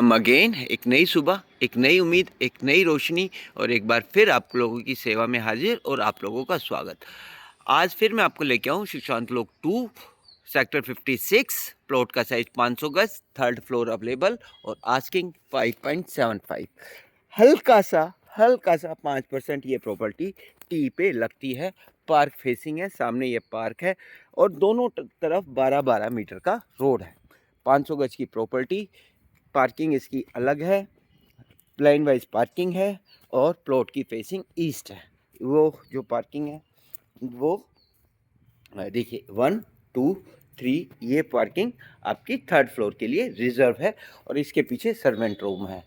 Again एक नई सुबह, एक नई उम्मीद, एक नई रोशनी और एक बार फिर आप लोगों की सेवा में हाजिर और आप लोगों का स्वागत। आज फिर मैं आपको लेके आऊँ सुशांत लोक 2 सेक्टर 56, प्लॉट का साइज 500 गज, थर्ड फ्लोर अवेलेबल और आस्किंग 5.75। हल्का सा 5% ये प्रॉपर्टी टी पे लगती है। पार्क फेसिंग है, सामने ये पार्क है और दोनों तरफ 12-12 मीटर का रोड है। 500 गज की प्रॉपर्टी, पार्किंग इसकी अलग है, लाइन वाइज पार्किंग है और प्लॉट की फेसिंग ईस्ट है। वो जो पार्किंग है वो देखिए 1 2 3, ये पार्किंग आपकी थर्ड फ्लोर के लिए रिजर्व है और इसके पीछे सर्वेंट रूम है।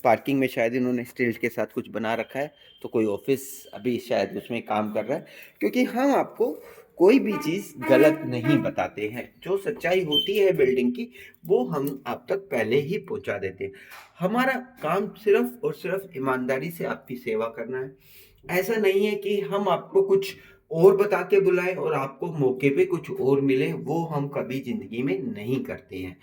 पार्किंग में शायद इन्होंने स्टील के साथ कुछ बना रखा है, तो कोई ऑफिस अभी शायद उसमें काम कर रहा है, क्योंकि हम आपको कोई भी चीज़ गलत नहीं बताते हैं। जो सच्चाई होती है बिल्डिंग की वो हम आप तक पहले ही पहुंचा देते हैं। हमारा काम सिर्फ और सिर्फ ईमानदारी से आपकी सेवा करना है। ऐसा नहीं है कि हम आपको कुछ और बता के बुलाएं और आपको मौके पे कुछ और मिले, वो हम कभी जिंदगी में नहीं करते हैं।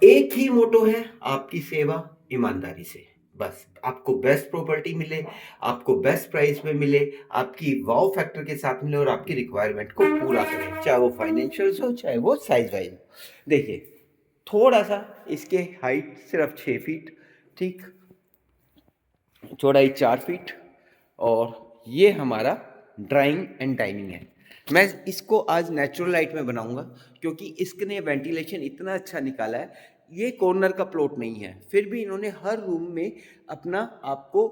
एक ही मोटो है आपकी सेवा ईमानदारी से। बस आपको बेस्ट प्रॉपर्टी मिले, आपको बेस्ट प्राइस में मिले, आपकी वाव फैक्टर के साथ मिले और आपकी रिक्वायरमेंट को पूरा करें, चाहे वो फाइनेंशियल हो चाहे वो साइज वाइज हो। देखिए थोड़ा सा इसके हाइट सिर्फ 6 फीट, ठीक, चौड़ाई 4 फीट और ये हमारा ड्राइंग एंड डाइनिंग है। मैं इसको आज नेचुरल लाइट में बनाऊंगा क्योंकि इसने वेंटिलेशन इतना अच्छा निकाला है। ये कॉर्नर का प्लॉट नहीं है, फिर भी इन्होंने हर रूम में अपना आपको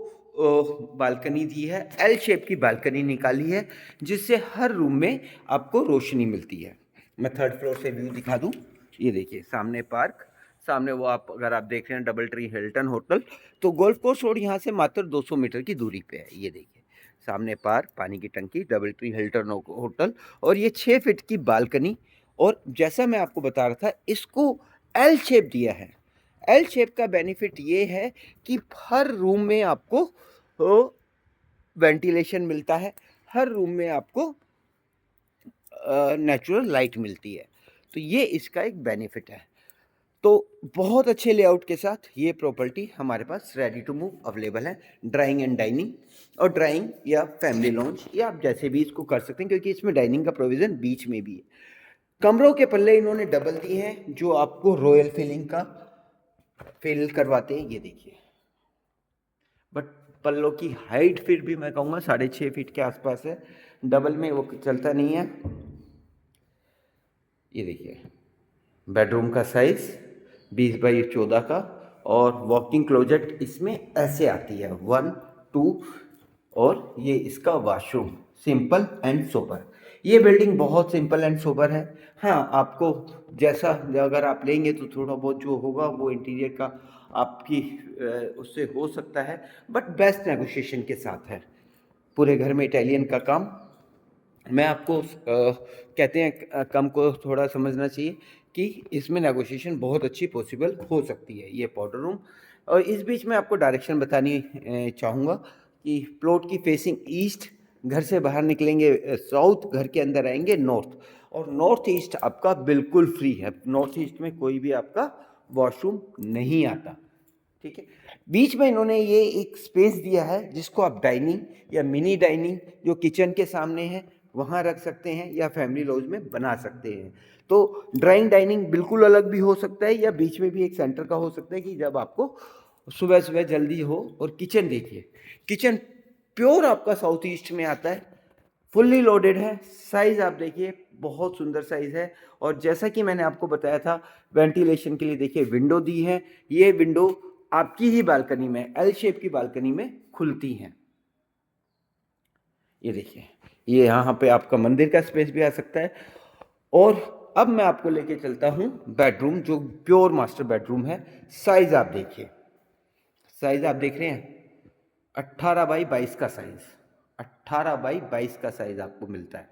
बालकनी दी है, एल शेप की बालकनी निकाली है, जिससे हर रूम में आपको रोशनी मिलती है। मैं थर्ड फ्लोर से व्यू दिखा दूं। ये देखिए सामने पार्क, सामने वो आप अगर आप देख रहे हैं डबल ट्री हिल्टन होटल, तो गोल्फ कोर्स रोड यहाँ से मात्र 200 मीटर की दूरी पे है। ये देखिए सामने पार्क, पानी की टंकी, डबल ट्री हिल्टन होटल और ये 6 फीट की बालकनी। और जैसा मैं आपको बता रहा था, इसको एल शेप दिया है। एल शेप का बेनिफिट ये है कि हर रूम में आपको वेंटिलेशन मिलता है, हर रूम में आपको नेचुरल लाइट मिलती है, तो ये इसका एक बेनिफिट है। तो बहुत अच्छे लेआउट के साथ ये प्रॉपर्टी हमारे पास रेडी टू मूव अवेलेबल है। ड्राइंग एंड डाइनिंग और ड्राइंग या फैमिली लॉन्च, या आप जैसे भी इसको कर सकते हैं, क्योंकि इसमें डाइनिंग का प्रोविज़न बीच में भी है। कमरों के पल्ले इन्होंने डबल दिए हैं जो आपको रॉयल फीलिंग का फील करवाते हैं। ये देखिए, बट पल्लों की हाइट फिर भी मैं कहूँगा 6.5 फीट के आसपास है, डबल में वो चलता नहीं है। ये देखिए बेडरूम का साइज 20 बाई 14 का और वॉकिंग क्लोजेट इसमें ऐसे आती है 1 2, और ये इसका वॉशरूम सिंपल एंड सोबर। ये बिल्डिंग बहुत सिंपल एंड सोबर है। हाँ, आपको जैसा अगर आप लेंगे तो थोड़ा बहुत जो होगा वो इंटीरियर का आपकी उससे हो सकता है, बट बेस्ट नेगोशिएशन के साथ है। पूरे घर में इटालियन का काम। मैं आपको कहते हैं कम को थोड़ा समझना चाहिए कि इसमें नेगोशिएशन बहुत अच्छी पॉसिबल हो सकती है। ये पाउडर रूम, और इस बीच में आपको डायरेक्शन बतानी चाहूँगा कि प्लॉट की फेसिंग ईस्ट, घर से बाहर निकलेंगे साउथ, घर के अंदर आएंगे नॉर्थ, और नॉर्थ ईस्ट आपका बिल्कुल फ्री है। नॉर्थ ईस्ट में कोई भी आपका वॉशरूम नहीं आता, ठीक है। बीच में इन्होंने ये एक स्पेस दिया है जिसको आप डाइनिंग या मिनी डाइनिंग जो किचन के सामने है वहाँ रख सकते हैं या फैमिली लॉज में बना सकते हैं। तो ड्राइंग डाइनिंग बिल्कुल अलग भी हो सकता है या बीच में भी एक सेंटर का हो सकता है कि जब आपको सुबह सुबह जल्दी हो। और किचन देखिए, किचन प्योर आपका साउथ ईस्ट में आता है, फुल्ली लोडेड है। साइज़ आप देखिए बहुत सुंदर साइज़ है। और जैसा कि मैंने आपको बताया था वेंटिलेशन के लिए देखिए विंडो दी है। ये विंडो आपकी ही बालकनी में, एल शेप की बालकनी में खुलती हैं। ये देखिए, ये यहाँ पे आपका मंदिर का स्पेस भी आ सकता है। और अब मैं आपको लेके चलता हूँ बेडरूम, जो प्योर मास्टर बेडरूम है। साइज़ आप देखिए, साइज़ आप देख रहे हैं 18 बाई 22 का साइज़, 18 बाई 22 का साइज़ आपको मिलता है,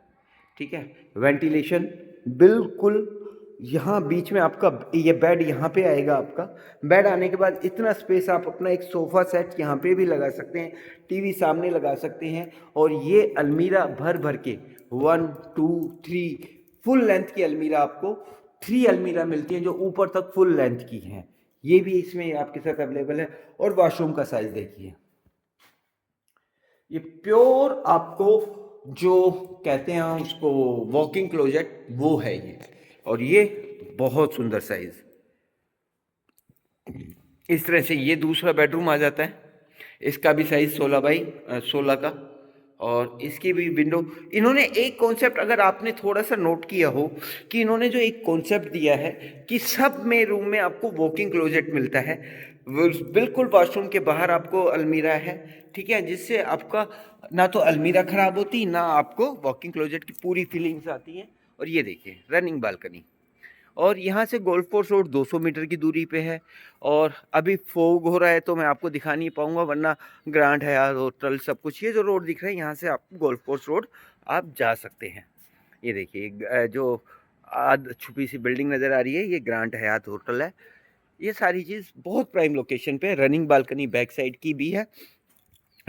ठीक है। वेंटिलेशन बिल्कुल, यहाँ बीच में आपका ये बेड यहाँ पे आएगा। आपका बेड आने के बाद इतना स्पेस, आप अपना एक सोफ़ा सेट यहाँ पे भी लगा सकते हैं, टीवी सामने लगा सकते हैं। और ये अलमीरा भर भर के 1 2 3 फुल लेंथ की अलमीरा आपको 3 अलमीरा मिलती हैं जो ऊपर तक फुल लेंथ की हैं, ये भी इसमें आपके साथ अवेलेबल है। और वॉशरूम का साइज देखिए, ये प्योर आपको जो कहते हैं उसको वॉकिंग क्लोजेट वो है ये, और ये बहुत सुंदर साइज। इस तरह से ये दूसरा बेडरूम आ जाता है, इसका भी साइज 16x16 का, और इसकी भी विंडो। इन्होंने एक कॉन्सेप्ट, अगर आपने थोड़ा सा नोट किया हो, कि इन्होंने जो एक कॉन्सेप्ट दिया है कि सब में रूम में आपको वॉकिंग क्लोजेट मिलता है, बिल्कुल वॉशरूम के बाहर आपको अलमीरा है, ठीक है, जिससे आपका ना तो अलमीरा खराब होती, ना आपको वॉकिंग क्लोजेट की पूरी फीलिंग्स आती हैं। और ये देखिए रनिंग बालकनी, और यहाँ से गोल्फ कोर्स रोड 200 मीटर की दूरी पे है। और अभी फोग हो रहा है तो मैं आपको दिखा नहीं पाऊँगा, वरना ग्रैंड हयात होटल सब कुछ, ये जो रोड दिख रहा है यहाँ से आप गोल्फ कोर्स रोड आप जा सकते हैं। ये देखिए जो आध छुपी सी बिल्डिंग नज़र आ रही है, ये ग्रैंड हयात होटल है। ये सारी चीज़ बहुत प्राइम लोकेशन पे, रनिंग बालकनी बैक साइड की भी है।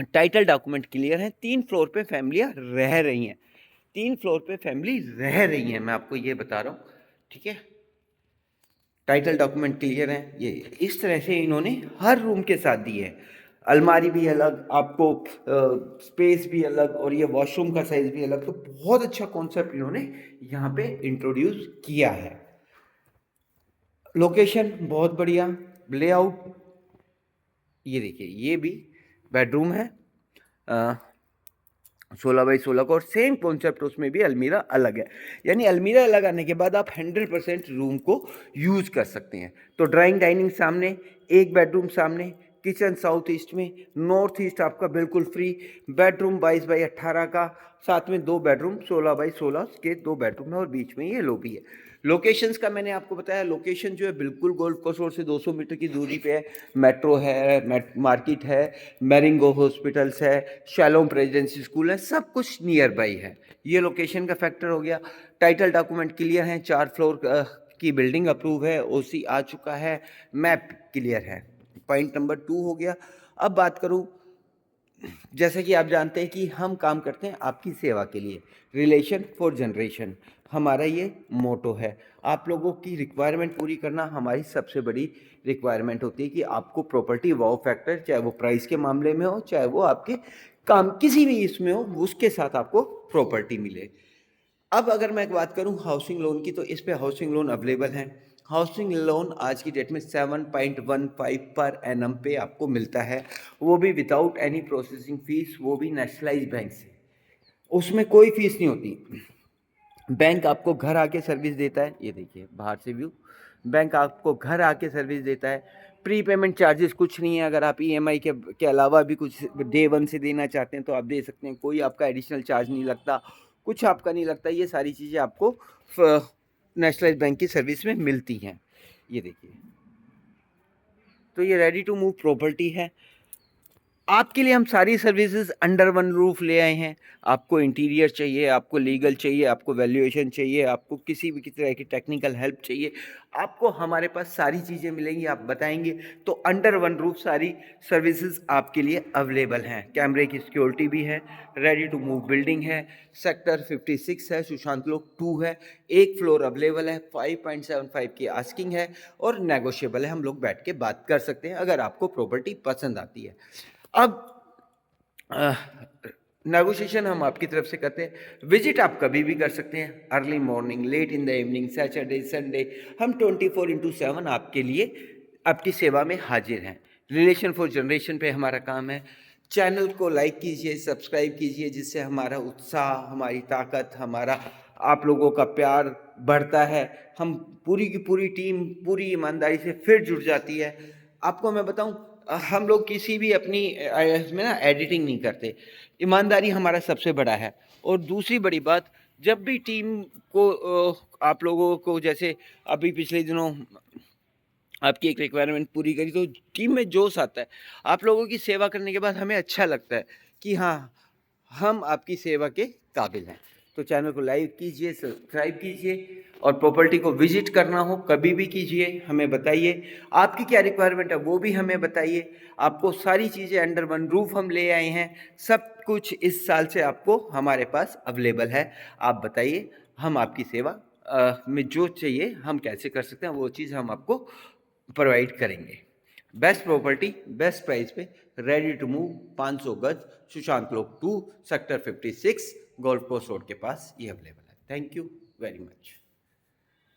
टाइटल डॉक्यूमेंट क्लियर है, 3 फ्लोर पे फैमिलियाँ रह रही हैं, 3 फ्लोर पे फैमिली रह रही हैं, मैं आपको ये बता रहा हूँ, ठीक है। टाइटल डॉक्यूमेंट क्लियर है। ये इस तरह से इन्होंने हर रूम के साथ दी है, अलमारी भी अलग आपको, स्पेस भी अलग, और ये वॉशरूम का साइज भी अलग। तो बहुत अच्छा कॉन्सेप्ट इन्होंने यहाँ पे इंट्रोड्यूस किया है। लोकेशन बहुत बढ़िया, लेआउट, ये देखिए ये भी बेडरूम है 16x16 का, और सेम कॉन्सेप्ट उसमें भी अलमीरा अलग है। यानी अलमीरा अलग आने के बाद आप 100% रूम को यूज़ कर सकते हैं। तो ड्राइंग डाइनिंग सामने, एक बेडरूम सामने, किचन साउथ ईस्ट में, नॉर्थ ईस्ट आपका बिल्कुल फ्री, बेडरूम 22x18 का, साथ में 2 बेडरूम 16x16 के 2 बेडरूम है, और बीच में ये लॉबी है। लोकेशंस का मैंने आपको बताया, लोकेशन जो है बिल्कुल गोल्फ कोर्स रोड से 200 मीटर की दूरी पे है। मेट्रो है, मार्केट है, मैरिंगो हॉस्पिटल्स है, शैलोम प्रेसिडेंसी स्कूल है, सब कुछ नियर बाई है। ये लोकेशन का फैक्टर हो गया। टाइटल डॉक्यूमेंट क्लियर हैं, 4 फ्लोर की बिल्डिंग अप्रूव है, ओसी आ चुका है, मैप क्लियर है। पॉइंट नंबर 2 हो गया। अब बात करूं, जैसे कि आप जानते हैं कि हम काम करते हैं आपकी सेवा के लिए, रिलेशन फॉर जनरेशन हमारा ये मोटो है। आप लोगों की रिक्वायरमेंट पूरी करना हमारी सबसे बड़ी रिक्वायरमेंट होती है, कि आपको प्रॉपर्टी वाव फैक्टर, चाहे वो प्राइस के मामले में हो, चाहे वो आपके काम किसी भी इसमें हो, उसके साथ आपको प्रॉपर्टी मिले। अब अगर मैं बात करूं हाउसिंग लोन की, तो इस पे हाउसिंग लोन अवेलेबल है। हाउसिंग लोन आज की डेट में 7.15 पर एनम पे आपको मिलता है, वो भी विदाउट एनी प्रोसेसिंग फीस, वो भी नेशनलाइज बैंक से, उसमें कोई फीस नहीं होती। बैंक आपको घर आके सर्विस देता है, ये देखिए बाहर से व्यू, बैंक आपको घर आके सर्विस देता है। प्री पेमेंट चार्जेस कुछ नहीं है, अगर आप ईएमआई के अलावा भी कुछ डे 1 से देना चाहते हैं तो आप दे सकते हैं, कोई आपका एडिशनल चार्ज नहीं लगता, कुछ आपका नहीं लगता। ये सारी चीज़ें आपको नेशनलाइज बैंक की सर्विस में मिलती हैं। ये देखिए, तो ये रेडी टू मूव प्रॉपर्टी है। आपके लिए हम सारी सर्विसेज अंडर वन रूफ ले आए हैं। आपको इंटीरियर चाहिए, आपको लीगल चाहिए, आपको वैल्यूएशन चाहिए, आपको किसी भी तरह की टेक्निकल हेल्प चाहिए, आपको हमारे पास सारी चीज़ें मिलेंगी। आप बताएंगे तो अंडर वन रूफ सारी सर्विसेज आपके लिए अवेलेबल हैं। कैमरे की सिक्योरिटी भी है, रेडी टू मूव बिल्डिंग है, सेक्टर 56 है, सुशांत लोक 2 है, एक फ्लोर अवेलेबल है, 5.75 की आस्किंग है, और नेगोशिएबल है। हम लोग बैठ के बात कर सकते हैं अगर आपको प्रॉपर्टी पसंद आती है। अब नेगोशिएशन हम आपकी तरफ से करते हैं। विजिट आप कभी भी कर सकते हैं, early morning, late in the evening, Saturday Sunday, हम 24/7 आपके लिए आपकी सेवा में हाजिर हैं। रिलेशन फॉर जनरेशन पे हमारा काम है। चैनल को लाइक कीजिए, सब्सक्राइब कीजिए, जिससे हमारा उत्साह, हमारी ताकत, हमारा आप लोगों का प्यार बढ़ता है। हम पूरी की पूरी टीम पूरी ईमानदारी से फिर जुड़ जाती है। आपको मैं बताऊं, हम लोग किसी भी अपनी इसमें ना एडिटिंग नहीं करते, ईमानदारी हमारा सबसे बड़ा है। और दूसरी बड़ी बात, जब भी टीम को आप लोगों को, जैसे अभी पिछले दिनों आपकी एक रिक्वायरमेंट पूरी करी, तो टीम में जोश आता है। आप लोगों की सेवा करने के बाद हमें अच्छा लगता है कि हाँ, हम आपकी सेवा के काबिल हैं। तो चैनल को लाइक कीजिए, सब्सक्राइब कीजिए, और प्रॉपर्टी को विजिट करना हो कभी भी कीजिए, हमें बताइए आपकी क्या रिक्वायरमेंट है, वो भी हमें बताइए। आपको सारी चीज़ें अंडर वन रूफ हम ले आए हैं, सब कुछ इस साल से आपको हमारे पास अवेलेबल है। आप बताइए, हम आपकी सेवा में जो चाहिए हम कैसे कर सकते हैं, वो चीज़ हम आपको प्रोवाइड करेंगे। बेस्ट प्रॉपर्टी बेस्ट प्राइस पे रेडी टू मूव 500 गज सुशांत लोक 2 सेक्टर 56 गोल्फ कोर्स रोड के पास ये अवेलेबल है। Thank you very much.